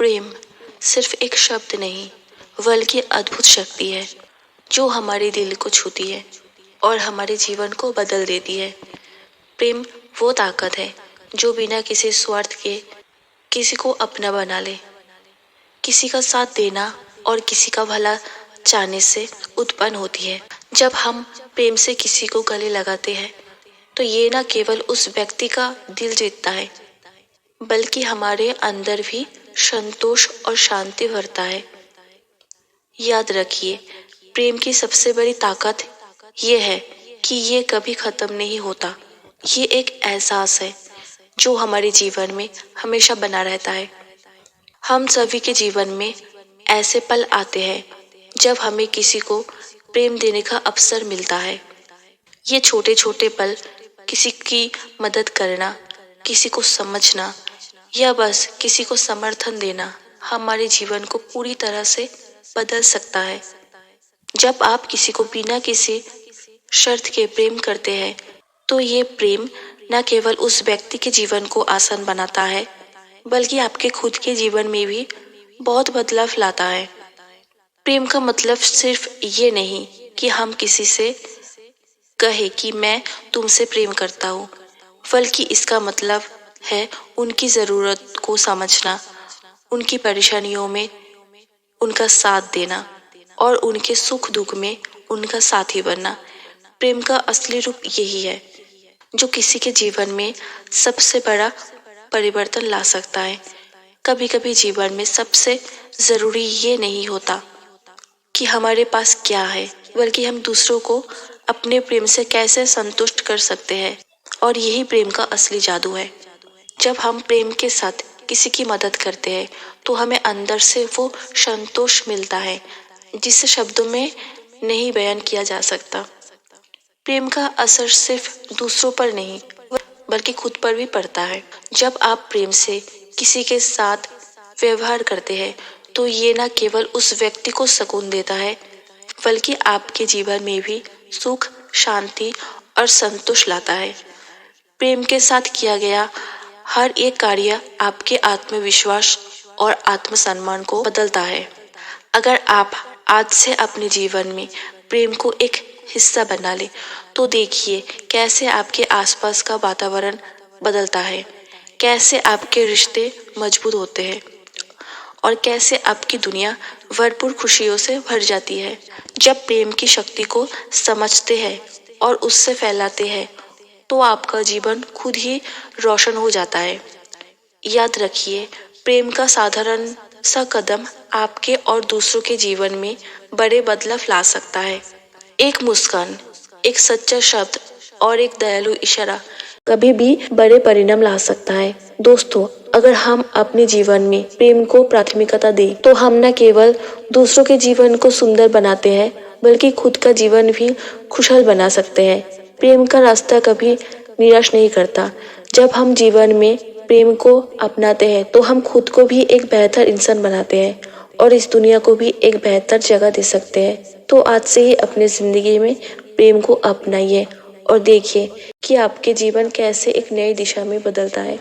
प्रेम सिर्फ एक शब्द नहीं बल्कि अद्भुत शक्ति है जो हमारे दिल को छूती है और हमारे जीवन को बदल देती है। प्रेम वो ताकत है जो बिना किसी स्वार्थ के किसी को अपना बना ले, किसी का साथ देना और किसी का भला चाहने से उत्पन्न होती है। जब हम प्रेम से किसी को गले लगाते हैं तो ये न केवल उस व्यक्ति का दिल जीतता है बल्कि हमारे अंदर भी संतोष और शांति भरता है। याद रखिए, प्रेम की सबसे बड़ी ताकत ये है कि ये कभी खत्म नहीं होता। ये एक एहसास है जो हमारे जीवन में हमेशा बना रहता है। हम सभी के जीवन में ऐसे पल आते हैं जब हमें किसी को प्रेम देने का अवसर मिलता है। ये छोटे छोटे पल, किसी की मदद करना, किसी को समझना या बस किसी को समर्थन देना हमारे जीवन को पूरी तरह से बदल सकता है। जब आप किसी को बिना किसी शर्त के प्रेम करते हैं तो ये प्रेम न केवल उस व्यक्ति के जीवन को आसान बनाता है बल्कि आपके खुद के जीवन में भी बहुत बदलाव लाता है। प्रेम का मतलब सिर्फ ये नहीं कि हम किसी से कहे कि मैं तुमसे प्रेम करता हूँ, बल्कि इसका मतलब है उनकी ज़रूरत को समझना, उनकी परेशानियों में उनका साथ देना और उनके सुख दुख में उनका साथी बनना। प्रेम का असली रूप यही है जो किसी के जीवन में सबसे बड़ा परिवर्तन ला सकता है। कभी कभी जीवन में सबसे ज़रूरी ये नहीं होता कि हमारे पास क्या है, बल्कि हम दूसरों को अपने प्रेम से कैसे संतुष्ट कर सकते हैं। और यही प्रेम का असली जादू है। जब हम प्रेम के साथ किसी की मदद करते हैं तो हमें अंदर से वो संतोष मिलता है जिसे शब्दों में नहीं बयान किया जा सकता। प्रेम का असर सिर्फ दूसरों पर नहीं बल्कि खुद पर भी पड़ता है। जब आप प्रेम से किसी के साथ व्यवहार करते हैं तो ये न केवल उस व्यक्ति को सुकून देता है बल्कि आपके जीवन में भी सुख, शांति और संतोष लाता है। प्रेम के साथ किया गया हर एक कार्य आपके आत्मविश्वास और आत्मसम्मान को बदलता है। अगर आप आज से अपने जीवन में प्रेम को एक हिस्सा बना ले तो देखिए कैसे आपके आसपास का वातावरण बदलता है, कैसे आपके रिश्ते मजबूत होते हैं और कैसे आपकी दुनिया भरपूर खुशियों से भर जाती है। जब प्रेम की शक्ति को समझते हैं और उससे फैलाते हैं तो आपका जीवन खुद ही रोशन हो जाता है। याद रखिए, प्रेम का साधारण सा कदम आपके और दूसरों के जीवन में बड़े बदलाव ला सकता है। एक मुस्कान, एक सच्चा शब्द और एक दयालु इशारा कभी भी बड़े परिणाम ला सकता है। दोस्तों, अगर हम अपने जीवन में प्रेम को प्राथमिकता दें तो हम न केवल दूसरों के जीवन को सुंदर बनाते हैं बल्कि खुद का जीवन भी खुशहाल बना सकते हैं। प्रेम का रास्ता कभी निराश नहीं करता। जब हम जीवन में प्रेम को अपनाते हैं तो हम खुद को भी एक बेहतर इंसान बनाते हैं और इस दुनिया को भी एक बेहतर जगह दे सकते हैं। तो आज से ही अपनी जिंदगी में प्रेम को अपनाइए और देखिए कि आपके जीवन कैसे एक नई दिशा में बदलता है।